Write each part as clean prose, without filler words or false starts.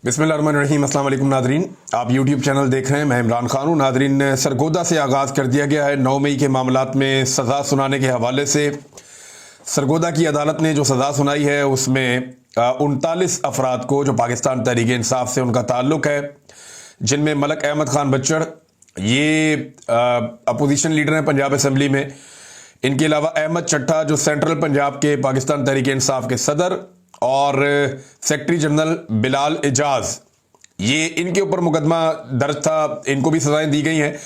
बिस्मिल्लाहिर्रहमानिर्रहीम। अस्सलाम वालेकुम नादरीन, आप यूट्यूब चैनल देख रहे हैं। मैं इमरान खान हूँ। नादरीन, सरगोदा से आगाज़ कर दिया गया है 9 मई के मामलात में सज़ा सुनाने के हवाले से। सरगोदा की अदालत ने जो सज़ा सुनाई है उसमें 39 अफराद को, जो पाकिस्तान तहरीक इंसाफ से उनका ताल्लुक़ है, जिनमें मलक अहमद खान बच्चड़, ये अपोजिशन लीडर हैं पंजाब असम्बली में। इनके अलावा अहमद चट्टा, जो सेंट्रल पंजाब के पाकिस्तान तहरीक इंसाफ के सदर, और सेक्रेटरी जनरल बिलाल एजाज, ये इनके ऊपर मुकदमा दर्ज था। इनको भी सजाएं दी गई हैं।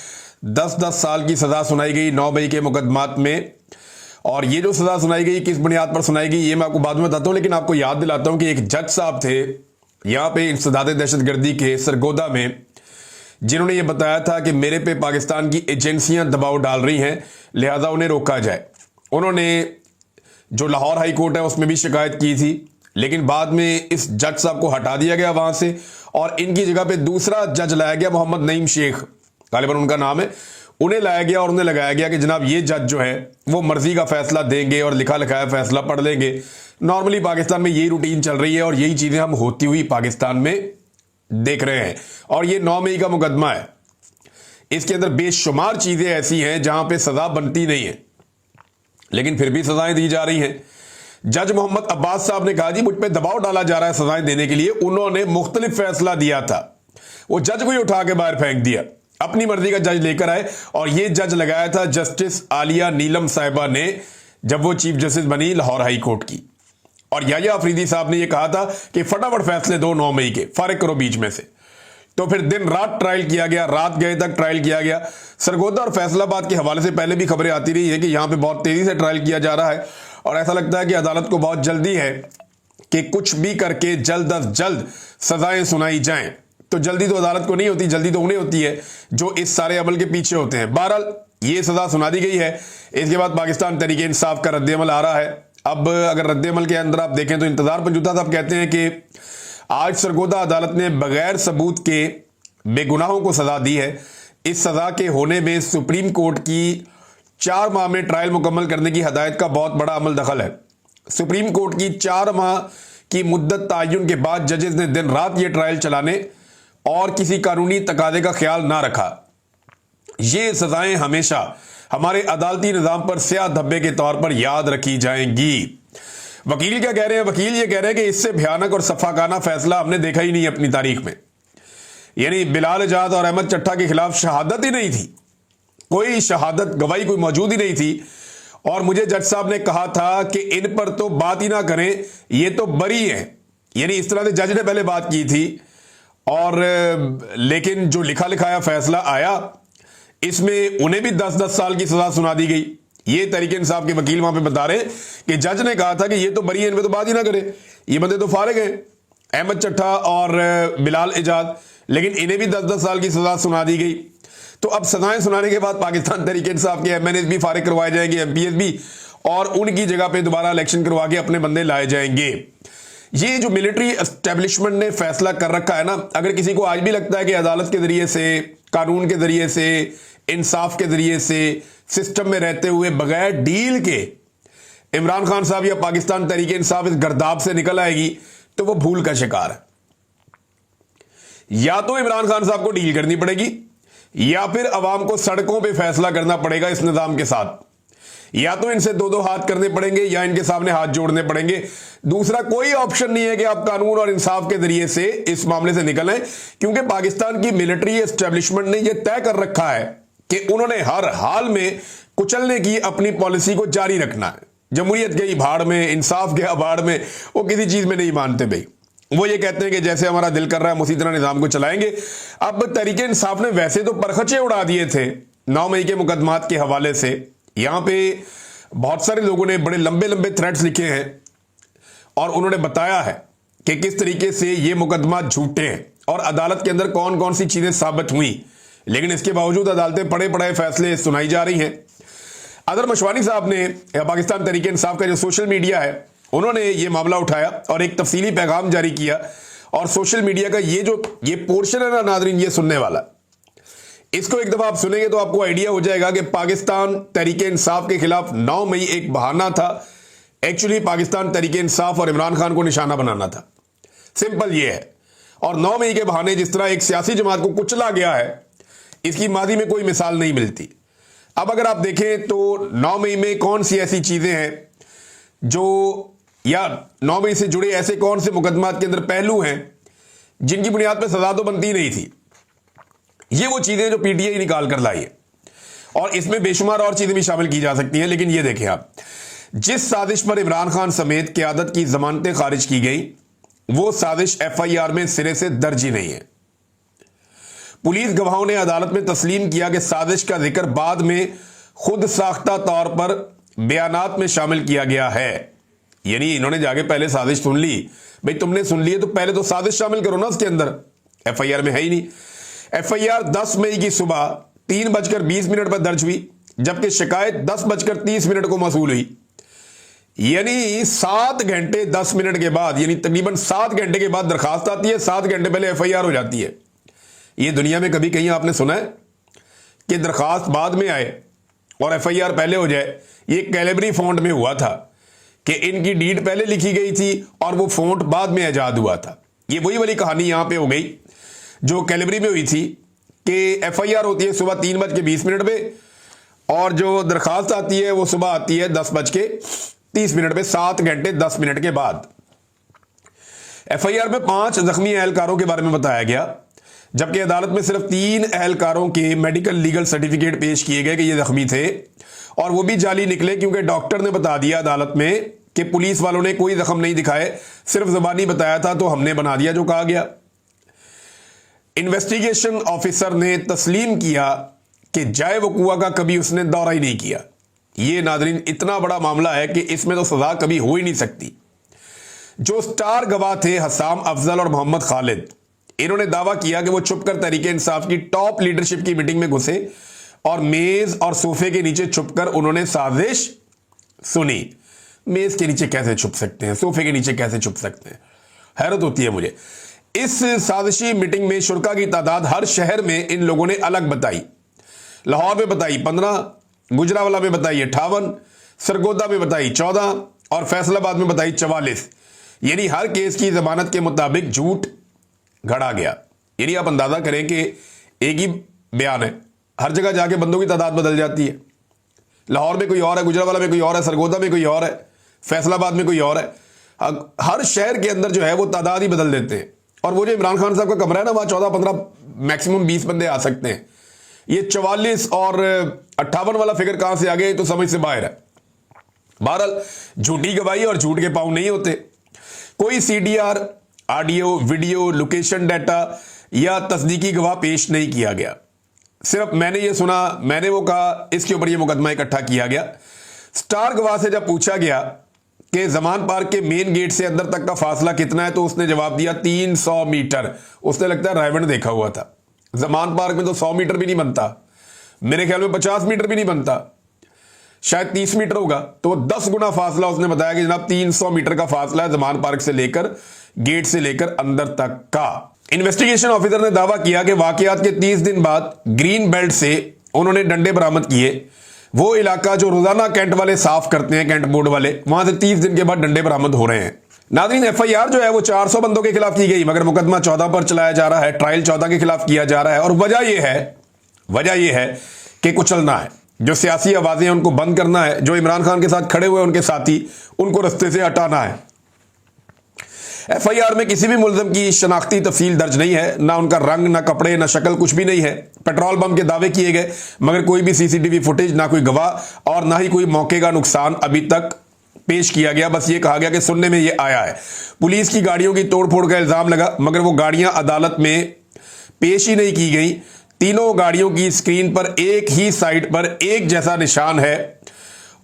10-10 साल की सजा सुनाई गई 9 मई के मुकदमात में। और ये जो सजा सुनाई गई किस बुनियाद पर सुनाई गई ये मैं आपको बाद में बताता हूं, लेकिन आपको याद दिलाता हूं कि एक जज साहब थे यहां पे इंसदाद दहशतगर्दी के सरगोदा में, जिन्होंने ये बताया था कि मेरे पे पाकिस्तान की एजेंसियां दबाव डाल रही हैं, लिहाजा उन्हें रोका जाए। उन्होंने जो लाहौर हाई कोर्ट है उसमें भी शिकायत की थी, लेकिन बाद में इस जज साहब को हटा दिया गया वहां से और इनकी जगह पे दूसरा जज लाया गया, मोहम्मद नईम शेख गालिबन उनका नाम है। उन्हें लाया गया और उन्हें लगाया गया कि जनाब ये जज जो है वो मर्जी का फैसला देंगे और लिखा लिखाया फैसला पढ़ लेंगे। नॉर्मली पाकिस्तान में यही रूटीन चल रही है और यही चीजें हम होती हुई पाकिस्तान में देख रहे हैं। और ये 9 मई का मुकदमा है, इसके अंदर बेशुमार चीजें ऐसी हैं जहां पे सजा बनती नहीं है, लेकिन फिर भी सजाएं दी जा रही हैं। जज मोहम्मद अब्बास साहब ने कहा जी मुझ पे दबाव डाला जा रहा है सजाएं देने के लिए। उन्होंने मुख्तलिफ फैसला दिया था, वो जज को ही उठा के बाहर फेंक दिया, अपनी मर्जी का जज लेकर आए। और ये जज लगाया था जस्टिस आलिया नीलम साहिबा ने, जब वो चीफ जस्टिस बनी लाहौर हाई कोर्ट की। और याया अफरीदी साहब ने यह कहा था कि फटाफट फैसले दो 9 मई के, फारिग करो बीच में से। तो फिर दिन रात ट्रायल किया गया, रात गए तक ट्रायल किया गया। सरगोदा और फैसलाबाद के हवाले से पहले भी खबरें आती रही है कि यहां पे बहुत तेजी से ट्रायल किया जा रहा है और ऐसा लगता है कि अदालत को बहुत जल्दी है कि कुछ भी करके जल्द अज जल्द सजाएं सुनाई जाएं। तो जल्दी तो अदालत को नहीं होती, जल्दी तो उन्हें होती है जो इस सारे अमल के पीछे होते हैं। बहरहाल ये सजा सुना दी गई है। इसके बाद पाकिस्तान तहरीक इंसाफ का रद्द-ए-अमल आ रहा है। अब अगर रद्द-ए-अमल के अंदर आप देखें तो इंतजार पंजूता साहब कहते हैं कि आज सरगोदा अदालत ने बगैर सबूत के बेगुनाहों को सजा दी है। इस सजा के होने में सुप्रीम कोर्ट की 4 माह में ट्रायल मुकम्मल करने की हदायत का बहुत बड़ा अमल दखल है। सुप्रीम कोर्ट की 4 माह की मुद्दत तायुन के बाद जजेस ने दिन रात ये ट्रायल चलाने और किसी कानूनी तकादे का ख्याल ना रखा। ये सजाएं हमेशा हमारे अदालती निजाम पर स्याह धब्बे के तौर पर याद रखी जाएंगी। वकील क्या कह रहे हैं? वकील ये कह रहे हैं कि इससे भयानक और सफाकाना फैसला हमने देखा ही नहीं अपनी तारीख में। यानी बिलाल एजाज और अहमद चट्टा के खिलाफ शहादत ही नहीं थी, कोई शहादत गवाही कोई मौजूद ही नहीं थी। और मुझे जज साहब ने कहा था कि इन पर तो बात ही ना करें, ये तो बरी है। यानी इस तरह से जज ने पहले बात की थी। और लेकिन जो लिखा लिखाया फैसला आया इसमें उन्हें भी 10-10 साल की सजा सुना दी गई। ये तहरीक इंसाफ के वकील वहां पे बता रहे कि जज ने कहा था कि ये तो बरी है, इन पे तो बात ही ना करें, ये बंदे तो फारिग हैं, अहमद चट्टा और बिलाल एजाज, लेकिन इन्हें भी 10-10 साल की सजा सुना दी गई। तो अब सजाएं सुनाने के बाद पाकिस्तान तहरीक इंसाफ के एमएनएस भी फारिग करवाए जाएंगे, एमपीएस भी, और उनकी जगह पे दोबारा इलेक्शन करवा के अपने बंदे लाए जाएंगे। ये जो मिलिट्री एस्टेब्लिशमेंट ने फैसला कर रखा है ना, अगर किसी को आज भी लगता है कि अदालत के जरिए से, कानून के जरिए से, इंसाफ के जरिए से, सिस्टम में रहते हुए बगैर डील के इमरान खान साहब या पाकिस्तान तहरीक इंसाफ इस गर्दाब से निकल आएगी, तो वो भूल का शिकार है। या तो इमरान खान साहब को डील करनी पड़ेगी या फिर अवाम को सड़कों पे फैसला करना पड़ेगा इस निजाम के साथ। या तो इनसे 2-2 हाथ करने पड़ेंगे या इनके सामने हाथ जोड़ने पड़ेंगे। दूसरा कोई ऑप्शन नहीं है कि आप कानून और इंसाफ के जरिए से इस मामले से निकल आए, क्योंकि पाकिस्तान की मिलिट्री एस्टेब्लिशमेंट ने यह तय कर रखा है कि उन्होंने हर हाल में कुचलने की अपनी पॉलिसी को जारी रखना है। जमहूरियत गई भाड़ में, इंसाफ गया भाड़ में, वो किसी चीज में नहीं मानते भाई। वो ये कहते हैं कि जैसे हमारा दिल कर रहा है उसी तरह निजाम को चलाएंगे। अब तहरीक इंसाफ ने वैसे तो परखचे उड़ा दिए थे 9 मई के मुकदमात के हवाले से। यहां पे बहुत सारे लोगों ने बड़े लंबे लंबे थ्रेड्स लिखे हैं और उन्होंने बताया है कि किस तरीके से ये मुकदमा झूठे हैं और अदालत के अंदर कौन कौन सी चीजें साबित हुई। लेकिन इसके बावजूद अदालतें पड़े पड़े फैसले सुनाई जा रही हैं। अदर मशवानी साहब ने, या पाकिस्तान तहरीक इंसाफ का जो सोशल मीडिया है, उन्होंने ये मामला उठाया और एक तफसीली पैगाम जारी किया। और सोशल मीडिया का ये पोर्शन है ना नादरीन, ये सुनने वाला, इसको एक दफा आप सुनेंगे तो आपको आइडिया हो जाएगा कि पाकिस्तान तहरीक इंसाफ के खिलाफ 9 मई एक बहाना था। एक्चुअली पाकिस्तान तहरीक इंसाफ और इमरान खान को निशाना बनाना था। सिंपल ये है। और 9 मई के बहाने जिस तरह एक सियासी जमात को कुचला गया है, इसकी मादी में कोई मिसाल नहीं मिलती। अब अगर आप देखें तो 9 मई में कौन सी ऐसी चीजें हैं जो, या 9 मई से जुड़े ऐसे कौन से मुकदमात के अंदर पहलू हैं जिनकी बुनियाद पर सजा तो बनती नहीं थी। ये वो चीजें जो पीटीआई निकाल कर लाई है, और इसमें बेशुमार और चीजें भी शामिल की जा सकती हैं। लेकिन ये देखें आप, जिस साजिश पर इमरान खान समेत क़यादत की जमानतें खारिज की गई, वो साजिश एफआईआर में सिरे से दर्ज ही नहीं है। पुलिस गवाहों ने अदालत में तस्लीम किया कि साजिश का जिक्र बाद में खुद साख्ता तौर पर बयानात में शामिल किया गया है। यानी इन्होंने जाके पहले साजिश सुन ली, भाई तुमने सुन ली है तो पहले तो साजिश शामिल करो ना उसके अंदर। एफआईआर में है ही नहीं। एफआईआर 10 मई की सुबह 3:20 पर दर्ज हुई, जबकि शिकायत 10:30 को मौसूल हुई। यानी 7 घंटे 10 मिनट के बाद, यानी तकरीबन 7 घंटे के बाद दरखास्त आती है, 7 घंटे पहले एफआईआर हो जाती है। ये दुनिया में कभी कहीं आपने सुना है कि दरखास्त बाद में आए और एफआईआर पहले हो जाए? ये कैलेबरी फॉन्ट में हुआ था कि इनकी डीड पहले लिखी गई थी और वो फॉन्ट बाद में ईजाद हुआ था। ये वही वाली कहानी यहां पे हो गई जो कैलेबरी में हुई थी कि एफआईआर होती है सुबह 3:20 पे, और जो दरखास्त आती है वो सुबह आती है 10:30 पे, 7 घंटे 10 मिनट के बाद। एफआईआर में 5 जख्मी एहलकारों के बारे में बताया गया, जबकि अदालत में सिर्फ 3 एहलकारों के मेडिकल लीगल सर्टिफिकेट पेश किए गए कि ये जख्मी थे, और वो भी जाली निकले क्योंकि डॉक्टर ने बता दिया अदालत में कि पुलिस वालों ने कोई जख्म नहीं दिखाए, सिर्फ जबानी बताया था, तो हमने बना दिया जो कहा गया। इन्वेस्टिगेशन ऑफिसर ने तस्लीम किया कि जाए वकुआ का कभी उसने दौरा ही नहीं किया। यह नादरीन इतना बड़ा मामला है कि इसमें तो सजा कभी हो ही नहीं सकती। जो स्टार गवाह थे हसाम अफजल और मोहम्मद खालिद, इन्होंने दावा किया कि वो छुपकर तहरीके इंसाफ की टॉप लीडरशिप की मीटिंग में घुसे और मेज और सोफे के नीचे छुपकर उन्होंने साजिश सुनी। मेज के नीचे कैसे छुप सकते हैं, सोफे के नीचे कैसे छुप सकते हैं, हैरत होती है मुझे। इस साजिशी मीटिंग में शुरका की तादाद हर शहर में इन लोगों ने अलग बताई। लाहौर में बताई 15, गुजरावाला में बताई 58, सरगोदा में बताई 14 और फैसलाबाद में बताई 44। यानी हर केस की जमानत के मुताबिक झूठ घड़ा गया। यानी आप अंदाजा करें कि एक ही बयान है, हर जगह जाके बंदों की तादाद बदल जाती है। लाहौर में कोई और है, गुजरावाला में कोई और है, सरगोदा में कोई और है, फैसलाबाद में कोई और है। हर शहर के अंदर जो है वो तादाद ही बदल देते हैं। और वो जो इमरान खान साहब का कमरा है ना, वहां 14-15 मैक्सिमम 20 बंदे आ सकते हैं। ये 44 और 58 वाला फिगर कहां से आ गए तो समझ से बाहर है। बहरहाल झूठी गवाही और झूठ के पांव नहीं होते। कोई CDR, audio, video, location data या तस्दीकी गवाह पेश नहीं किया गया। सिर्फ मैंने ये सुना, मैंने वो कहा, इसके ऊपर ये मुकदमा इकट्ठा किया गया। स्टार गवाह से जब पूछा गया कि जमान पार्क के मेन गेट से अंदर तक का फासला कितना है, तो उसने जवाब दिया 300 मीटर। उसने लगता है रायवंड देखा हुआ था। जमान पार्क में तो 100 मीटर भी नहीं बनता, मेरे ख्याल में 50 मीटर भी नहीं बनता, शायद 30 मीटर होगा। तो 10 गुना फासला उसने बताया कि जनाब 300 मीटर का फासला है जमान पार्क से लेकर, गेट से लेकर अंदर तक का। इन्वेस्टिगेशन ऑफिसर ने दावा किया कि वाकयात के 30 दिन बाद ग्रीन बेल्ट से उन्होंने डंडे बरामद किए। वो इलाका जो रोजाना कैंट वाले साफ करते हैं, कैंट बोर्ड वाले, वहां से 30 दिन के बाद डंडे बरामद हो रहे हैं। नाज़रीन, एफआईआर जो है वो 400 बंदों के खिलाफ की गई, मगर मुकदमा 14 पर चलाया जा रहा है, ट्रायल 14 के खिलाफ किया जा रहा है। और वजह यह है कि कुचलना है, जो सियासी आवाजें हैं उनको बंद करना है, जो इमरान खान के साथ खड़े हुए उनके साथी, उनको रस्ते से हटाना है। एफआईआर में किसी भी मुलजम की शनाख्ती तफसील दर्ज नहीं है, ना उनका रंग, ना कपड़े, ना शक्ल, कुछ भी नहीं है। पेट्रोल बम के दावे किए गए, मगर कोई भी सीसीटीवी फुटेज, ना कोई गवाह और ना ही कोई मौके का नुकसान अभी तक पेश किया गया। बस ये कहा गया कि सुनने में ये आया है। पुलिस की गाड़ियों की तोड़फोड़ का इल्जाम लगा, मगर वो गाड़ियां अदालत में पेश ही नहीं की गई। तीनों गाड़ियों की स्क्रीन पर एक ही साइड पर एक जैसा निशान है,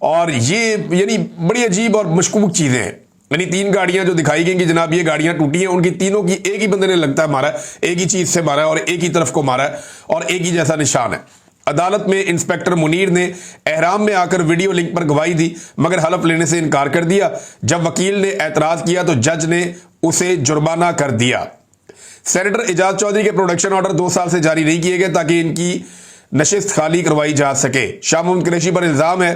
और ये यानी बड़ी अजीब और मशकूक चीजें हैं। यानी 3 गाड़ियां जो दिखाई गई कि जनाब ये गाड़ियां टूटी हैं, उनकी तीनों की एक ही बंदे ने लगता है मारा है, एक ही चीज से मारा है और एक ही तरफ को मारा है और एक ही जैसा निशान है। अदालत में इंस्पेक्टर मुनीर ने एहराम में आकर वीडियो लिंक पर गवाही दी, मगर हलफ लेने से इनकार कर दिया। जब वकील ने एतराज किया तो जज ने उसे जुर्माना कर दिया। सेनेटर एजाज चौधरी के प्रोडक्शन ऑर्डर 2 साल से जारी नहीं किए गए ताकि इनकी नशिस्त खाली करवाई जा सके। शाह मोहम्मद कुरैशी पर इल्जाम है